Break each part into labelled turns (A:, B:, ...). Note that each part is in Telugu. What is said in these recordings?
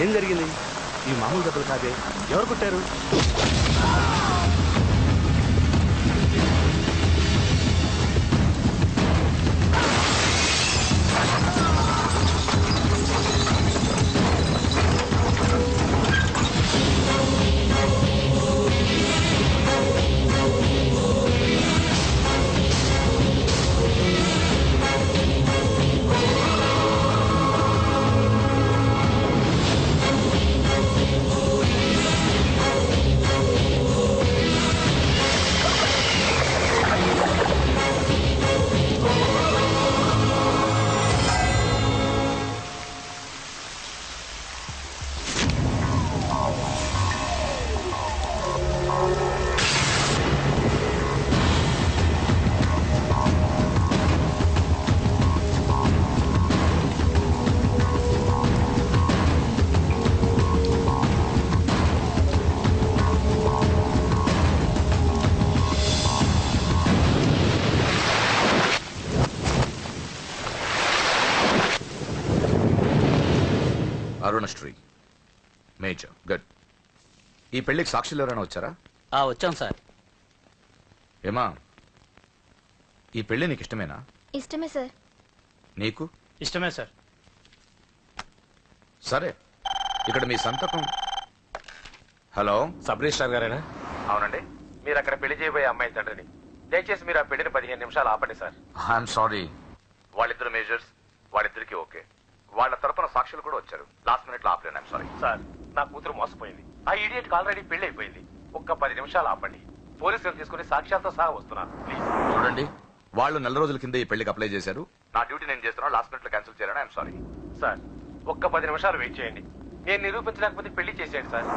A: ఏం జరిగింది? ఈ మామూలు దెబ్బలు కాదే, ఎవరు కొట్టారు?
B: Arunasri major good. ఈ పెళ్లికి సాక్షులు ఎవరైనా వచ్చారా?
C: వచ్చాం సార్.
B: ఏమా, ఈ పెళ్లి నీకు ఇష్టమేనా?
D: ఇష్టమే సార్.
B: నీకు?
C: ఇష్టమే సార్.
B: సరే, ఇక్కడ మీ సంతకం. హలో,
E: సబ్ రిజిస్ట్రార్ గారేనా?
B: అవునండి.
E: మీరు అక్కడ పెళ్లి చేయబోయే అమ్మాయి తండ్రిని. దయచేసి మీరు ఆ పెళ్లిని 15 నిమిషాలు ఆపండి సార్.
B: I'm sorry. వాళ్ళిద్దరు మేజర్స్, వాళ్ళిద్దరికి ఓకే. వాళ్ళ తరపున సాక్షులు కూడా వచ్చారు. లాస్ట్ మినిట్ లో ఆపలేను. ఐఎమ్ సారీ
E: సార్, నా కూతురు మోసపోయింది. ఆ ఇడియట్ కి ఆల్రెడీ పెళ్లి అయిపోయింది. ఒక్క 10 నిమిషాలు ఆపండి. పోలీసులు తీసుకుని సాక్ష్యాలతో సహా వస్తున్నాను ప్లీజ్.
B: చూడండి, వాళ్ళు నెల రోజుల కింద ఈ పెళ్లికి అప్లై చేశారు. నా డ్యూటీ నేను చేస్తున్నాను. లాస్ట్ మినిట్ లో క్యాన్సిల్ చేయాలని ఐఎమ్ సారీ.
E: సార్, ఒక్క 10 నిమిషాలు వెయిట్ చేయండి. నేను నిరూపించలేకపోతే పెళ్లి చేసేయండి sir.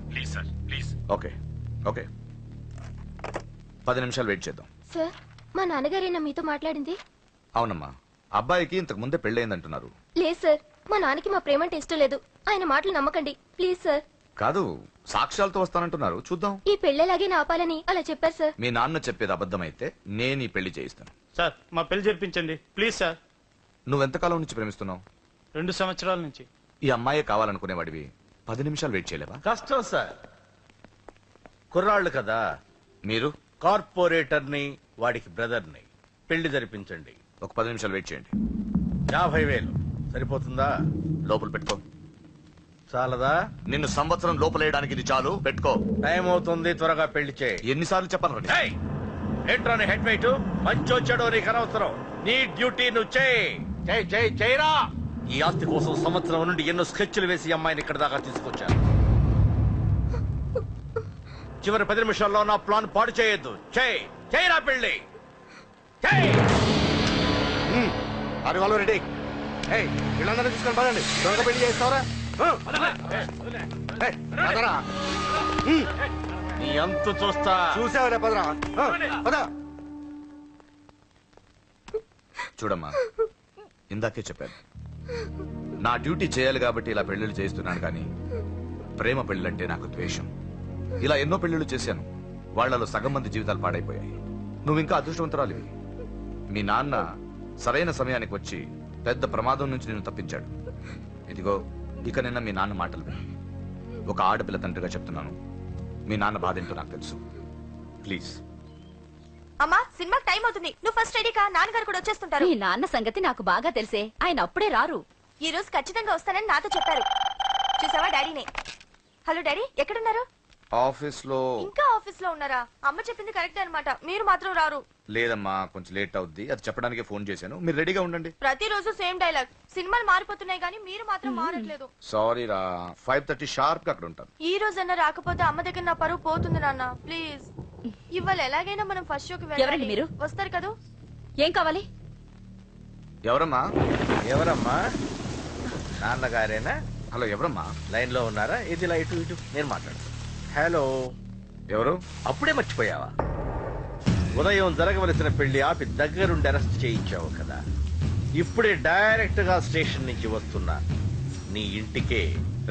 E: Please sir, please.
B: Okay okay, 10 నిమిషాలు వెయిట్ చేద్దాం.
D: సార్, మా నాన్నగారేనా మీతో మాట్లాడింది?
B: అవునమ్మా, అబ్బాయికి ఇంతకు ముందే పెళ్ళయిందంటున్నారు.
D: లేదు సార్, మా నాన్నకి మా ప్రేమంటే ఇష్టం లేదు. ఆయన మాటలు నమ్మకండి ప్లీజ్ సార్.
B: కాదు, సాక్ష్యాలతో వస్తానంటున్నారు. చూద్దాం.
D: ఈ పెళ్ళేలాగే ఆపాలని అలా చెప్పారు సార్.
B: మీ నాన్న చెప్పేది అబద్ధమైతే నేను ఈ పెళ్లి చేయిస్తాను.
C: సార్, మా పెళ్లి జరిపించండి ప్లీజ్ సార్.
B: నువ్వెంతకాలం నుంచి ప్రేమిస్తున్నావు?
C: 2 సంవత్సరాల నుంచి.
B: ఈ అమ్మాయే కావాలనుకునేవాడివి 10 నిమిషాలు వెయిట్ చేయలేవా?
F: కష్టం సార్, కుర్రాళ్ళు కదా.
B: మీరు
F: కార్పొరేటర్ని, వాడికి బ్రదర్ని. పెళ్లి జరిపించండి.
B: ఒక 10 నిమిషాలు వెయిట్ చేయండి.
F: 50,000 సరిపోతుందా?
B: లోపల పెట్టుకో.
F: చాలదా?
B: నిన్ను సంవత్సరం లోపలేయడానికి ఇది చాలు. పెట్టుకో.
F: టైం అవుతుంది, త్వరగా పెళ్లి చేయి.
B: ఎన్నిసార్లు చెప్పాలి?
F: ఏంట్రా నీ హెడ్ వెయిట్? మంచి వచ్చాడో నీకు అనవసరం. నీ డ్యూటీ నువ్వు చేయరా. ఈ ఆస్తి కోసం సంవత్సరం నుండి ఎన్నో స్కెచ్లు వేసి అమ్మాయిని ఇక్కడ దాకా తీసుకొచ్చాను. చివరి 10 నిమిషాల్లో నా ప్లాన్ పాడు చేయొద్దు. చేయరా పెళ్లి.
A: అది వాళ్ళు రెడీ. వీళ్ళందరూ తీసుకొని పదండి, త్వరగా పెళ్లి చేస్తావరా?
F: నీ అంతు చూస్తా.
A: చూసావరా? పదరా, పద.
B: చూడమ్మా, ఇందాకే చెప్పాను, నా డ్యూటీ చేయాలి కాబట్టి ఇలా పెళ్లిళ్ళు చేస్తున్నాను. కానీ ప్రేమ పెళ్ళంటే నాకు ద్వేషం. ఇలా ఎన్నో పెళ్లిళ్ళు చేశాను, వాళ్లలో సగం మంది జీవితాలు పాడైపోయాయి. నువ్వు ఇంకా అదృష్టవంతురాలివి. మీ నాన్న సరైన సమయానికి వచ్చి పెద్ద ప్రమాదం నుంచి నిన్ను తప్పించాడు. ఇదిగో, ఇక నిన్న మీ నాన్న మాటలు విను. ఒక ఆడపిల్ల తండ్రిగా చెప్తున్నాను, మీ నాన్న బాధ ఏంటో నాకు తెలుసు. ప్లీజ్.
D: అమ్మా, సినిమాకి టైం అవుతుంది. నువ్వు ఫస్ట్ రెడీ కా, నాన్నగారు కూడా వచ్చేస్తుంటారు.
G: మీ నాన్న సంగతి నాకు బాగా తెలిసే. ఆయన అప్పుడే రారు.
D: ఈ రోజు ఖచ్చితంగా వస్తానని నాతో చెప్పారు. చూసావా డాడీనే. హలో డాడీ, ఎక్కడున్నారు?
B: ఆఫీస్ లో.
D: ఇంకా ఆఫీస్ లో ఉన్నారా? అమ్మ చెప్పింది కరెక్ట్ అన్నమాట, మీరు మాత్రం రారు.
B: లేదమ్మా, కొంచెం లేట్ అవుద్ది. అది చెప్పడానికి ఫోన్ చేశాను. మీరు రెడీగా ఉండండి.
D: ప్రతిరోజు సేమ్ డైలాగ్. సినిమాలు మారిపోతున్నాయి కానీ మీరు మాత్రం మారట్లేదు.
B: సారీ రా, 5:30 షార్ప్ గా అక్కడ ఉంటాను.
D: ఈ రోజన్నా రాకపోతే అమ్మ దగ్గర నా పరువు పోతుంది నాన్న, ప్లీజ్. ఇవాళ ఎలాగైనా మనం ఫస్ట్ షోకి
G: ఎవరండి మీరు?
D: వస్తారు కదా?
G: ఏం కావాలి?
B: ఎవరమ్మా?
F: ఎవరమ్మా? నాన్నగారేనా?
B: హలో, ఎవరమ్మా?
F: లైన్ లో ఉన్నారా? ఇది లైట్ ఇటు, నేను మాట్లాడతాను. హలో,
B: ఎవరు?
F: అప్పుడే మర్చిపోయావా? ఉదయం జరగవలసిన పెళ్లి ఆపి దగ్గరుండి అరెస్ట్ చేయించావు కదా. ఇప్పుడే డైరెక్ట్ గా స్టేషన్ నుంచి వస్తున్నా నీ ఇంటికే.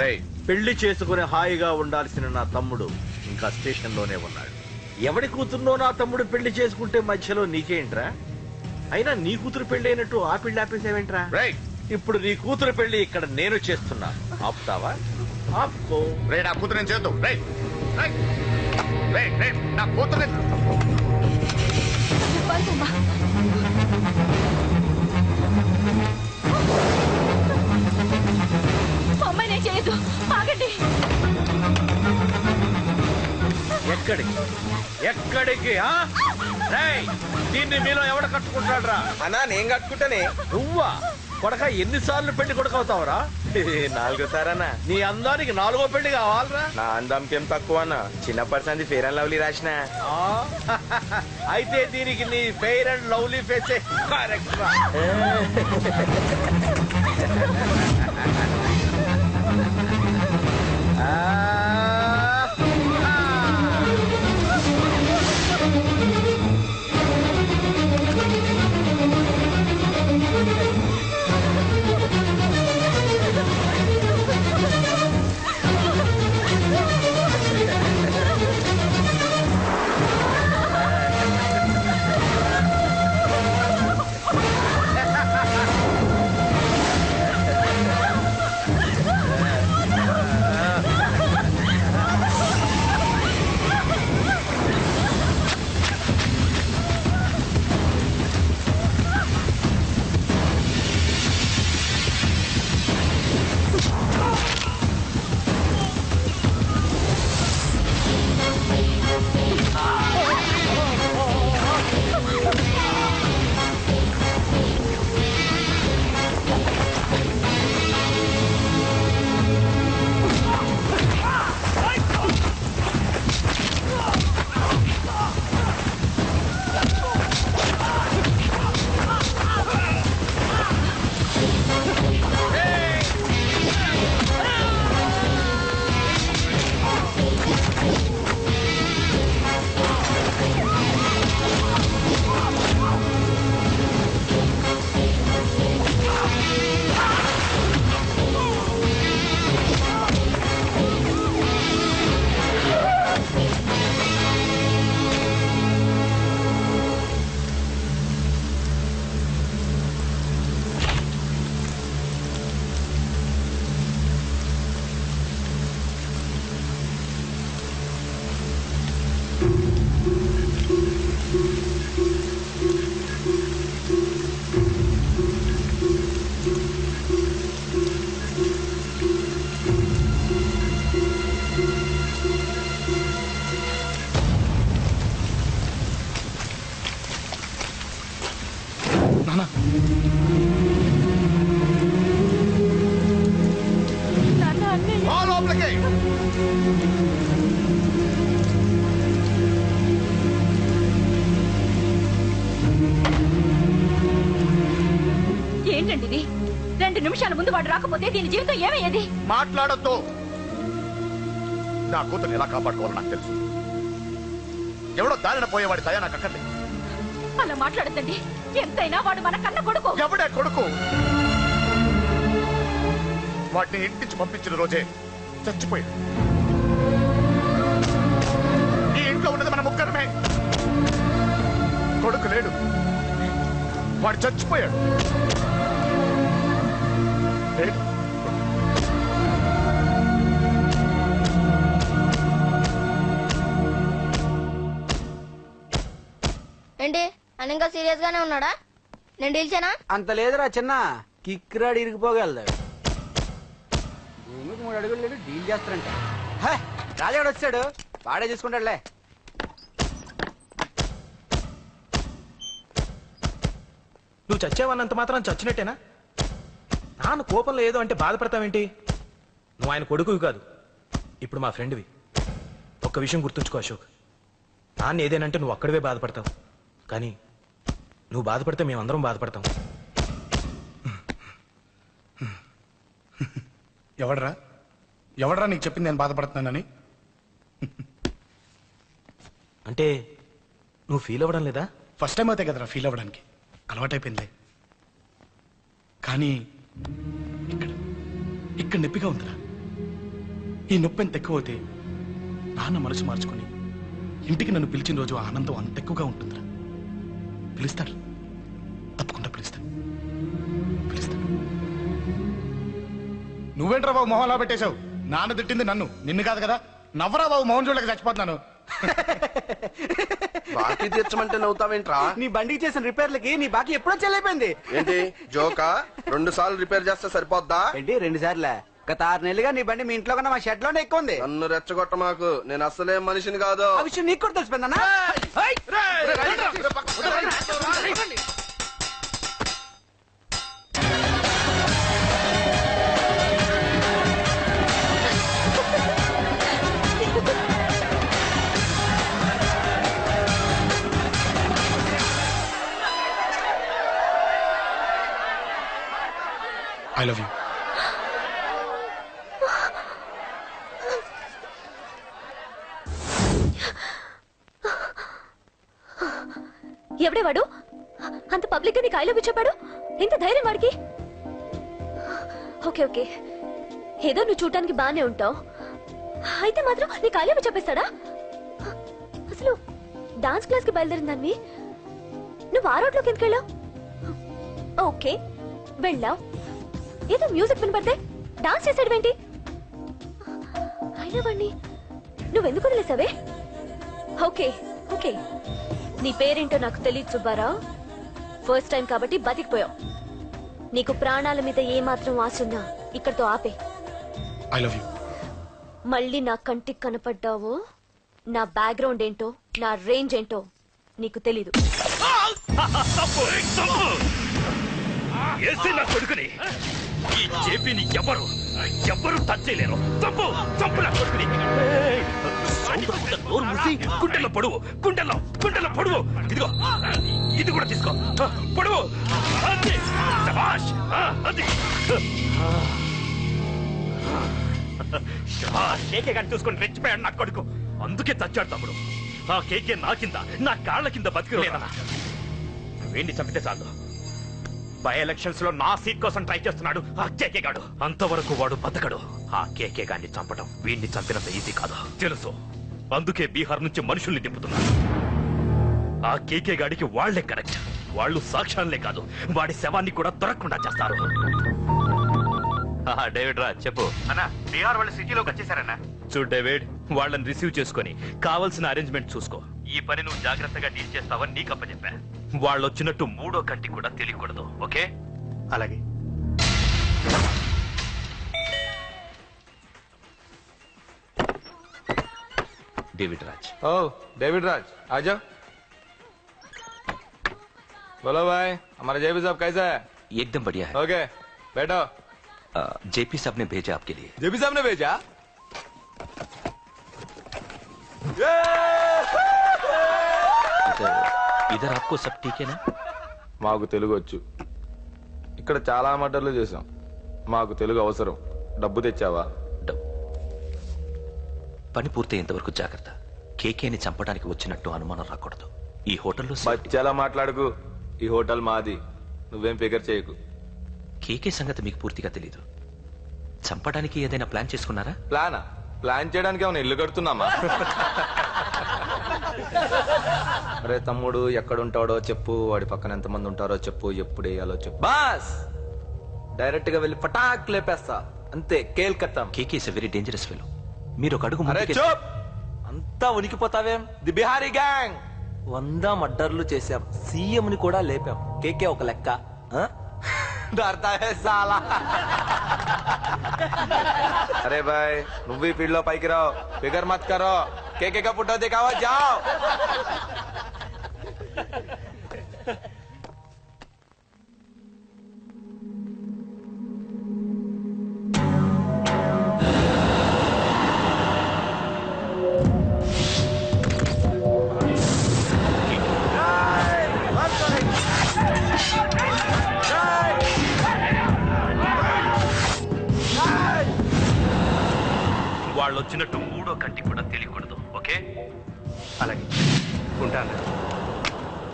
B: రేయ్,
F: పెళ్లి చేసుకుని హాయిగా ఉండాల్సిన నా తమ్ముడు ఇంకా స్టేషన్ లోనే ఉన్నాడు. ఎవడి కూతుర్నో నా తమ్ముడు పెళ్లి చేసుకుంటే మధ్యలో నీకేంట్రా? అయినా నీ కూతురు పెళ్లి అయినట్టు ఆ పెళ్లి ఆపేసావేంట్రా?
B: రేయ్,
F: ఇప్పుడు నీ కూతురు పెళ్లి ఇక్కడ నేను చేస్తున్నా. ఆపుతావా? ఆపుకో.
B: రే నా కూతురు నేను చేద్దాం. రే రే రే రే నా కూతురు
G: అమ్మాయి నేను చేయొద్దు, ఆగండి.
F: ఎక్కడికి ఎక్కడికి? దీన్ని మీలో ఎవడ కట్టుకుంటాడు రా?
A: అన్నా నేను కట్టుకుంటానే.
F: నువ్వా? కొడక ఎన్నిసార్లు పెళ్లి కొడుకవుతావురా?
A: 4 సారన్నా.
F: నీ అందానికి 4వ పెళ్లి కావాలరా?
A: నా అందంకేం తక్కువ అన్న. చిన్నప్పటి సంది ఫేర్ అండ్ లవ్లీ రాసిన.
F: అయితే దీనికి నీ ఫెయిర్ అండ్ లవ్లీ ఫేసే కరెక్ట్ రా.
G: ఏంటండి ఇది? 2 నిమిషాల ముందు వాడు రాకపోతే దీని జీవితం ఏమయ్యేది?
B: మాట్లాడొద్దు. నా కూతురు ఎలా కాపాడుకోవాలో నాకు తెలుసు. ఎవడో దారిన పోయేవాడి దయ నాకు అక్కర్లేదు.
G: అలా మాట్లాడద్దండి. ఎంతైనా వాడు మన కన్న కొడుకు.
B: ఎవడే కొడుకు? వాటిని ఇంటించి పంపించిన రోజే చచ్చిపోయాడు. ఈ ఇంట్లో ఉన్నది మన ముగ్గురమే. కొడుకు లేడు, వాడు చచ్చిపోయాడు.
H: ఏంటి అని ఇంకా సీరియస్ గానే ఉన్నాడా? నేను డీల్చానా?
I: అంత లేదురా చిన్న, కిక్రాడు ఇరిగిపోగలదు. 3 అడుగులు లేడు, డీల్ చేస్తారంట. రాజాడు వచ్చాడు, వాడే చూసుకుంటాడులే.
J: నువ్వు చచ్చావన్నంత మాత్రం చచ్చినట్టేనా? నాన్న కోపంలో ఏదో అంటే బాధపడతావేంటి? నువ్వు ఆయన కొడుకువి కాదు, ఇప్పుడు మా ఫ్రెండ్వి. ఒక్క విషయం గుర్తుంచుకో అశోక్, నాన్న ఏదేనంటే నువ్వు అక్కడివే బాధపడతావు, కానీ నువ్వు బాధపడితే మేమందరం బాధపడతాం.
K: ఎవడరా నీకు చెప్పింది నేను బాధపడుతున్నానని?
J: అంటే నువ్వు ఫీల్ అవ్వడం లేదా?
K: ఫస్ట్ టైం అవుతాయి కదరా ఫీల్ అవ్వడానికి, అలవాటైపోయిందిలే. కానీ ఇక్కడ నొప్పిగా ఉందిరా. ఈ నొప్పి ఎంత ఎక్కువ అవుతే నాన్న మనసు మార్చుకొని ఇంటికి నన్ను పిలిచిన రోజు ఆనందం అంత ఎక్కువగా ఉంటుందిరా. పిలుస్తాడు, తప్పకుండా పిలుస్తాడు. నువ్వేంట్రా బాబు మొహంలా పెట్టేశావు? నాన్న తిట్టింది నన్ను, నిన్ను కాదు కదా. నవ్వరా బాబు, మొహం చూడలేక చచ్చిపోతున్నాను.
A: బాకీ తీర్చమంటే నవ్వుతావేంట్రా?
I: నీ బండికి చేసిన రిపేర్లకి నీ బాకీ ఎప్పుడో చెల్లిపోయింది.
A: ఏంటి జోకా? 2 సార్లు రిపేర్ చేస్తే సరిపోద్దా?
I: ఏంటి 2 సార్లే? గత 6 నెలలుగా నీ బండి మీ ఇంట్లో కన్నా మా షెడ్ లోనే ఎక్కువ ఉంది.
A: నన్ను రెచ్చగొట్ట మాకు, నేను అసలే మనిషిని కాదు.
I: ఆ విషయం నీకు కూడా తెలిసిపోయిందన్నా?
K: I love you.
D: ఎవడే వాడు? అంత పబ్లిక్ గా నీకు ఐ లవ్ యూ చెప్పాడు? ఇంత ధైర్యం వాడికి? ఓకే ఓకే, ఏదో నువ్వు చూడటానికి బానే ఉంటావు, అయితే మాత్రం నీకు ఐ లవ్ యూ చెప్పేస్తాడా? అసలు డాన్స్ క్లాస్ కి బయలుదేరిన దాన్ని నువ్వు ఆ రోడ్లోకి ఎందుకు వెళ్ళావు? ఓకే వెళ్ళావు, ఏదో మ్యూజిక్ వినపడితే డాన్స్ చేసాడువేంటి? అయినా వాణ్ణి నువ్వెందుకు వదిలేసావే? ఓకే ఓకే, నీ పేరేంటో నాకు తెలియదు సుబ్బారావు. ఫస్ట్ టైం కాబట్టి బతికిపోయావు. నీకు ప్రాణాల మీద ఏమాత్రం ఆశున్నా ఇక్కడితో ఆపే.
K: I love you.
D: మళ్ళీ నా కంటికి కనపడ్డావో నా బ్యాక్గ్రౌండ్ ఏంటో, నా రేంజ్ ఏంటో నీకు తెలీదు.
E: నా కొడుకుని ఈ జేపీని ఎవరు టచ్ చేయలేరు. చంపు చంపు నా కొడుకుని. నోరు మూసి గుండెల్లో పొడువు, గుండెల్లో పొడువు. ఇదిగో ఇది కూడా తీసుకో, పొడువు. అది శభాష్, అది కేకే గాని చూసుకొని రెచ్చిపోయాడు నా కొడుకు. అందుకే చచ్చాడు తమ్ముడు. ఆ కేకే నా కింద, నా కాళ్ళ కింద బతికిలేదన్నా. వీణ్ణి చంపితే చాలు. బై ఎలక్షన్స్ లో నా సీట్ కోసం ట్రై చేస్తున్నాడు ఆ కేకే గాడు. అంతవరకు వాడు బతకడు. ఆ కేకే గాన్ని చంపడం వీణ్ణి చంపినంత ఈజీ కాదు తెలుసు. అందుకే బీహార్ నుంచి మనుషుల్ని దింపుతున్నారు. ఆ కేకే గాడికి వాళ్లే కరెక్ట్. వాళ్ళు సాక్ష్యాలే కాదు, వాడి శవాన్ని కూడా దొరకకుండా చేస్తారు. డేవిడ్ రా చెప్పు అన్నా. బీహార్ వాళ్ళు సిటీలోకి వచ్చేసారన్నా. చూడు డేవిడ్, వాళ్ళని రిసీవ్ చేసుకుని కావాల్సిన అరేంజ్మెంట్ చూసుకో. ఈ పని నువ్వు జాగ్రత్తగా డీల్ చేస్తావని నీకు అప్పచెప్పా. వాళ్ళు వచ్చినట్టు 3వ కంటికి కూడా తెలియకూడదు. ఓకే?
I: అలాగే.
E: डेविड राज।
L: ओ डेविड राज आ जाओ। बोलो भाई, हमारा जेपी साहब कैसा है?
E: एकदम बढ़िया है।
L: ओके बैठो।
E: जेपी साहब ने भेजा आपके लिए।
L: जेपी साहब ने भेजा?
E: इधर आपको सब ठीक है ना?
L: మాకు తెలుగు వచ్చు. ఇక్కడ చాలా మర్డర్లు చేశాం. మాకు తెలుగు అవసరం. డబ్బు తెచ్చావా?
E: పని పూర్తయ్యేంత వరకు జాగ్రత్త. కేకేని చంపడానికి వచ్చినట్టు అనుమానం రాకూడదు. ఈ హోటల్లో
L: బచ్చాలా మాట్లాడుకు. ఈ హోటల్ మాది, నువ్వేం ఫికర్ చేయకు.
E: కేకే సంగతి మీకు పూర్తిగా తెలీదు. చంపడానికి ఏదైనా ప్లాన్ చేసుకున్నారా?
L: ప్లాన్ చేయడానికి ఏమైనా ఇల్లు కడుతున్నామా? అరే తమ్ముడు, ఎక్కడుంటాడో చెప్పు, వాడి పక్కన ఎంతమంది ఉంటారో చెప్పు, ఎప్పుడు వేయాలో చెప్పు. బాస్ డైరెక్ట్ గా వెళ్ళి పటాక్ లేపేస్తా అంతే. కేల్కత్తాం.
E: KK is a very dangerous fellow. మీరు ఒక అడుగు
I: అంతా ఉనికిపోతావేం? ది బిహారీ గ్యాంగ్ 100 మర్డర్లు చేశాం, సీఎం ని కూడా లేపాం. కేకే ఒక లెక్క. డర్తా హై సాలా.
L: అరే బాయ్, నువ్వు ఈ ఫీల్డ్ లో పైకి రావు. ఫిగర్ మత్ కరో. కేకే కా ఫోటో దిखाओ, जाओ।
E: వాళ్ళు వచ్చినట్టు 3వ కంటికి కూడా తెలియకూడదు. ఓకే?
I: అలాగే ఉంటాను.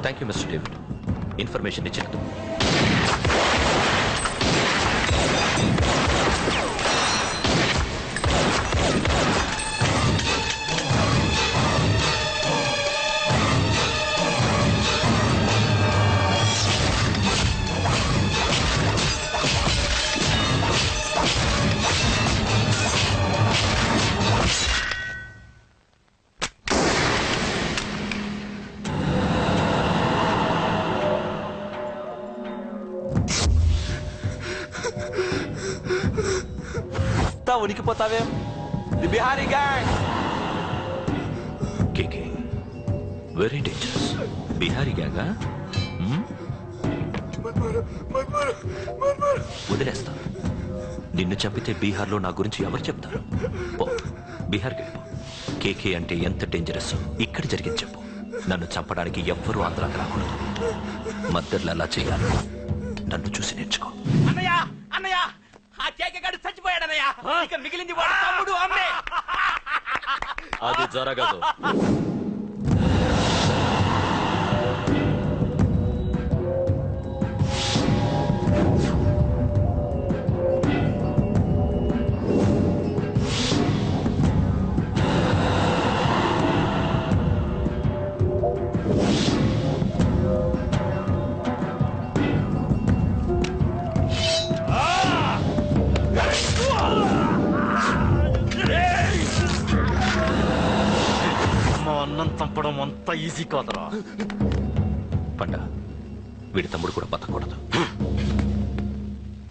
E: Thank you mister David. Information ఇచ్చినందుకు.
I: అంతా ఉనికిపోతావేం the Bihari gang.
E: KK very dangerous. Bihari గ్యాంగా? వదిలేస్తా. నిన్ను చంపితే బీహార్లో నా గురించి ఎవరు చెప్తారు? పో, బీహార్కి వెళ్ళిపో. కేకే అంటే ఎంత డేంజరస్ ఇక్కడ జరిగింది చెప్పు. నన్ను చంపడానికి ఎవ్వరూ ఆంధ్రాకి రాకూడదు. మద్దర్లు అలా చేయాలి. నన్ను చూసి నేర్చుకో. అన్నయ్య అన్నయ్య, ఆ కేకే గాడు చచ్చిపోయాడన్నయ్య. ఇక మిగిలింది వాడు తమ్ముడు అమ్మే.
M: అది జరగదు.
E: అన్నం చంపడం అంత ఈజీ కాదురా. పండ వీడి తమ్ముడు కూడా బతకూడదు.